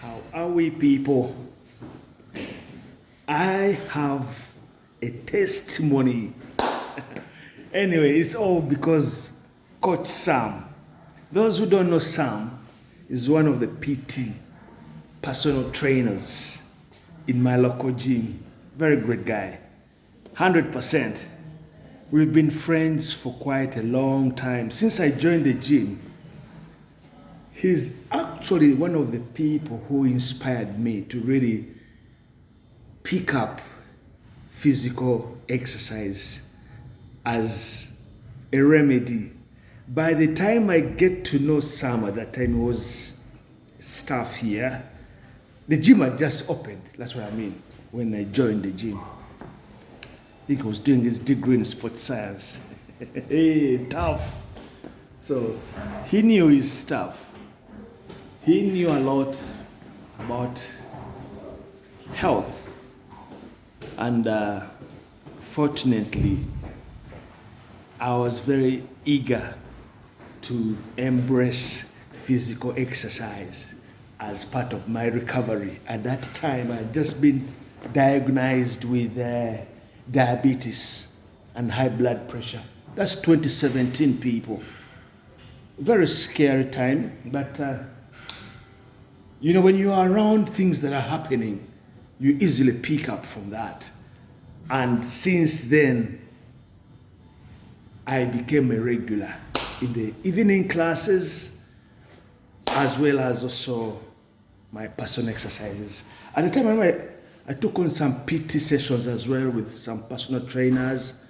How are we, people? I have a testimony. Anyway, it's all because Coach Sam. Those who don't know Sam is one of the PT personal trainers in my local gym. Very great guy. 100%. We've been friends for quite a long time. Since I joined the gym, he's actually one of the people who inspired me to really pick up physical exercise as a remedy. By the time I get to know Sam, at that time he was staff here. The gym had just opened, that's what I mean, when I joined the gym. I think he was doing his degree in sports science. Hey, tough. So he knew his stuff. He knew a lot about health. And fortunately, I was very eager to embrace physical exercise as part of my recovery. At that time, I had just been diagnosed with diabetes and high blood pressure. That's 2017, people. Very scary time, but when you are around things that are happening, you easily pick up from that. And since then, I became a regular in the evening classes, as well as also my personal exercises. At the time, I took on some PT sessions as well with some personal trainers.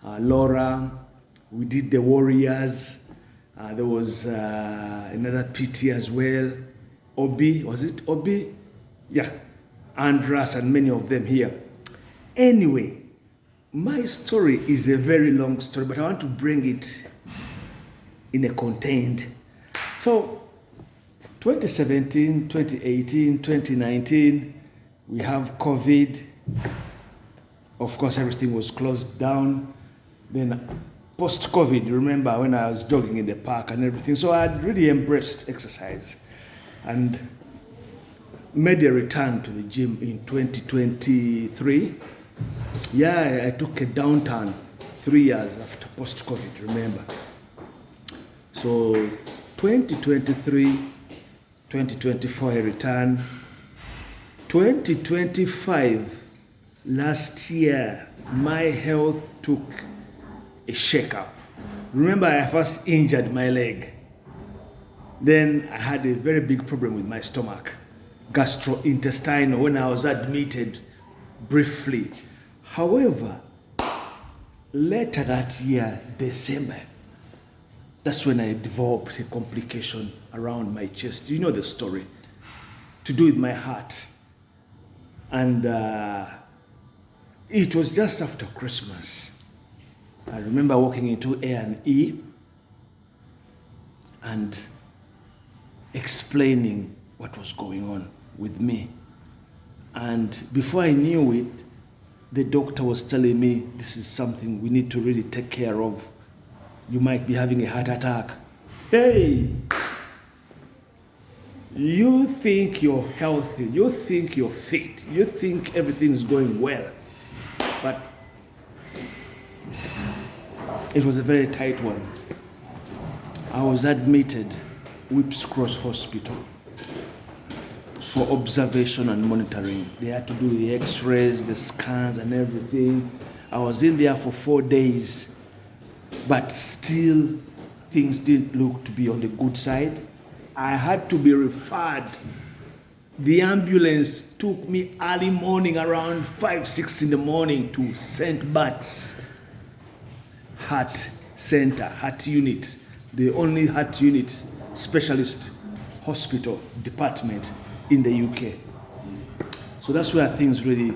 Laura, we did the Warriors. There was another PT as well. Obi, was it Obi? Yeah, Andras and many of them here. Anyway, my story is a very long story, but I want to bring it in a contained. So, 2017, 2018, 2019, we have COVID. Of course, everything was closed down. Then post-COVID, remember when I was jogging in the park and everything. So I had really embraced exercise and made a return to the gym in 2023. Yeah, I took a downturn 3 years after post-COVID, remember. So 2023, 2024, I returned. 2025, last year, my health took a shake-up. Remember, I first injured my leg. Then I had a very big problem with my stomach, gastrointestinal, when I was admitted briefly. However, later that year, December, that's when I developed a complication around my chest. You know the story. To do with my heart. And it was just after Christmas. I remember walking into A&E and explaining what was going on with me. And before I knew it, the doctor was telling me, this is something we need to really take care of. You might be having a heart attack. Hey! You think you're healthy, you think you're fit, you think everything's going well. But it was a very tight one. I was admitted Whips Cross Hospital for observation and monitoring. They had to do the x-rays, the scans and everything. I was in there for 4 days, but still things didn't look to be on the good side. I had to be referred. The ambulance took me early morning around 5, 6 in the morning to St. Bart's Heart Center, Heart Unit, the only heart unit specialist hospital department in the UK. So that's where things really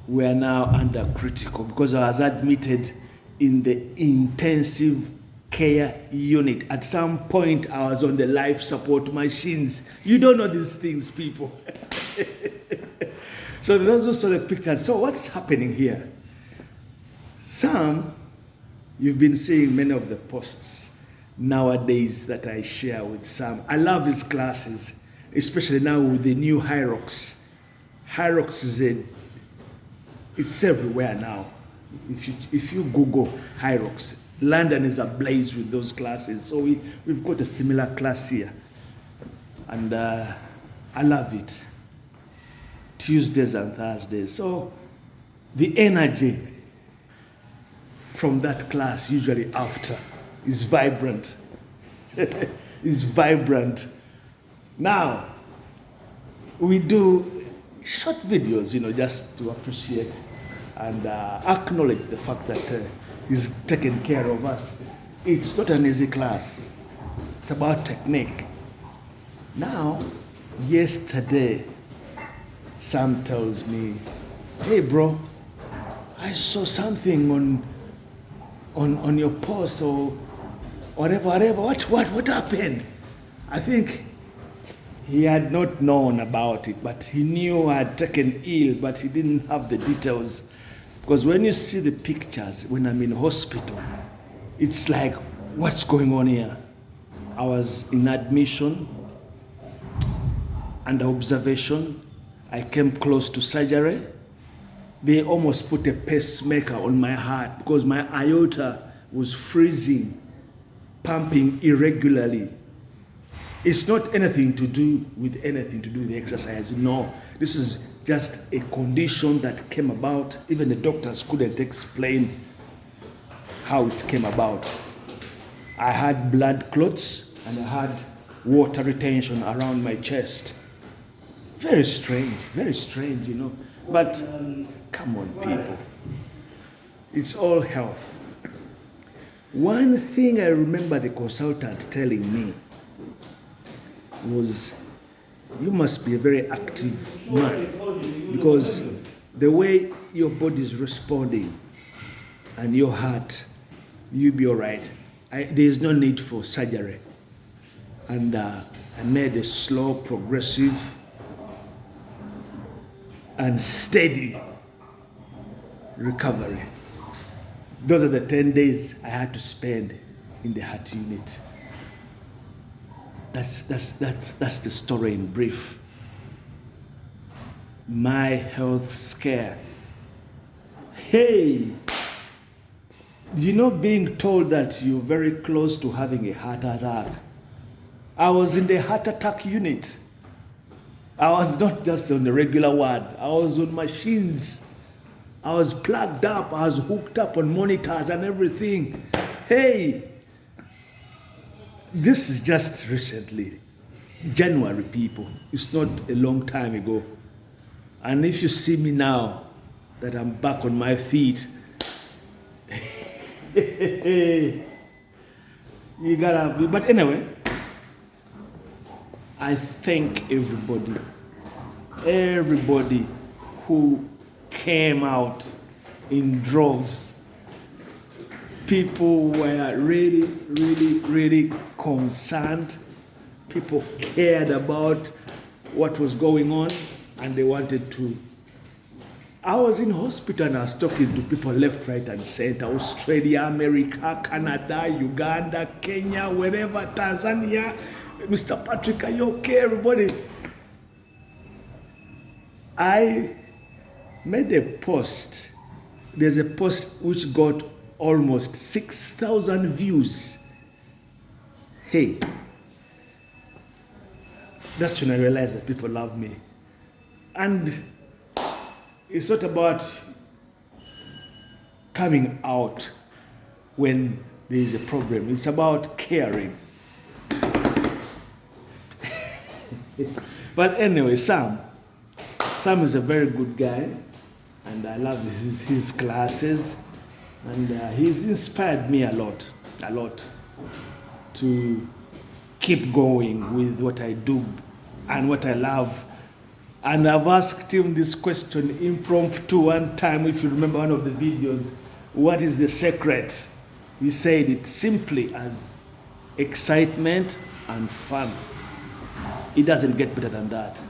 were now under critical, because I was admitted in the intensive care unit. At some point, I was on the life support machines. You don't know these things, people. So those are sort of pictures. So what's happening here? Sam, you've been seeing many of the posts nowadays that I share with Sam. I love his classes. especially now with the new Hyrox. Hyrox it's everywhere now. If you Google Hyrox, London is ablaze with those classes. So we've got a similar class here. And I love it. Tuesdays and Thursdays. So the energy from that class, usually after, is vibrant. Is vibrant. Now, we do short videos, just to appreciate and acknowledge the fact that he's taking care of us. It's not an easy class. It's about technique. Now, yesterday, Sam tells me, "Hey, bro, I saw something on your post or whatever. What happened?" I think he had not known about it, but he knew I had taken ill, but he didn't have the details. Because when you see the pictures, when I'm in hospital, it's like, what's going on here? I was in admission, under observation. I came close to surgery. They almost put a pacemaker on my heart because my aorta was freezing, pumping irregularly. It's not anything to do with the exercise. No, this is just a condition that came about. Even the doctors couldn't explain how it came about. I had blood clots and I had water retention around my chest. Very strange, But come on, people. It's all health. One thing I remember the consultant telling me was, you must be a very active man, because the way your body is responding and your heart, you'll be all right. There's no need for surgery. And I made a slow, progressive, and steady recovery. Those are the 10 days I had to spend in the heart unit. That's the story in brief. My health scare. Hey, being told that you're very close to having a heart attack. I was in the heart attack unit. I was not just on the regular ward. I was on machines. I was plugged up. I was hooked up on monitors and everything. Hey, this is just recently. January, people. It's not a long time ago. And if you see me now, that I'm back on my feet, you gotta be. But anyway, I thank everybody who came out in droves. People were really, really, really concerned. People cared about what was going on, and they wanted to. I was in hospital and I was talking to people left, right, and center. Australia, America, Canada, Uganda, Kenya, wherever, Tanzania. Mr. Patrick, are you okay, everybody? I made a post. There's a post which got almost 6,000 views. Hey, that's when I realized that people love me. And it's not about coming out when there is a problem. It's about caring. But anyway, Sam is a very good guy, and I love his classes, and he's inspired me a lot to keep going with what I do and what I love. And I've asked him this question impromptu one time, if you remember one of the videos, what is the secret? He said it simply as excitement and fun. It doesn't get better than that.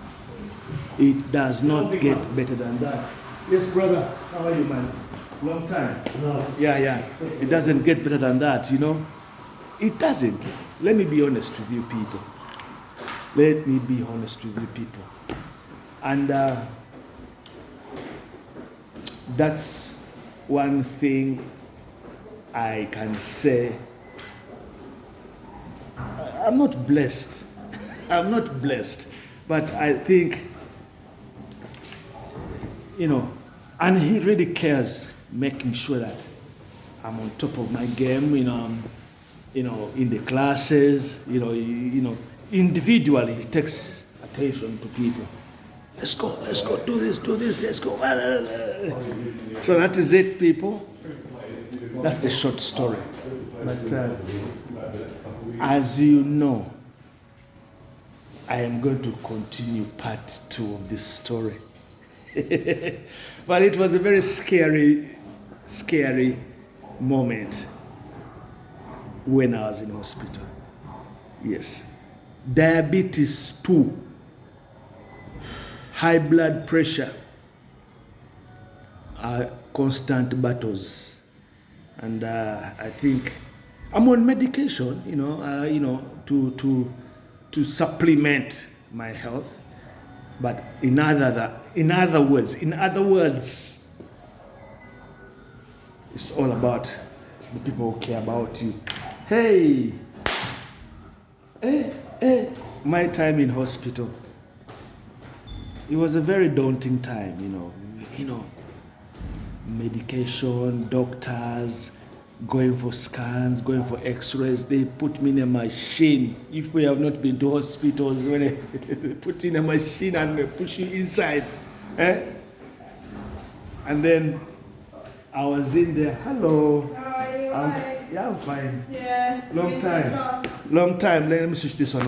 It does not get better than that. Yes, brother. How are you, man? Long time. No. Yeah. It doesn't get better than that, It doesn't. Let me be honest with you, people. Let me be honest with you people. And that's one thing I can say. I'm not blessed. I'm not blessed. But I think, and he really cares, making sure that I'm on top of my game, in the classes, individually, he takes attention to people. Let's go, do this, let's go. So that is it, people. That's the short story. But as you know, I am going to continue part 2 of this story. But it was a very scary moment when I was in hospital. Yes. Diabetes 2, high blood pressure are constant battles. And I think I'm on medication, to supplement my health. But in other words, it's all about the people who care about you. Hey, my time in hospital, it was a very daunting time, medication, doctors, going for scans, going for x-rays. They put me in a machine. If we have not been to hospitals, when they put in a machine and they push you inside, and then I was in there. Hello. How are you? Yeah, I'm fine. Yeah. Long time. Let me switch this one off.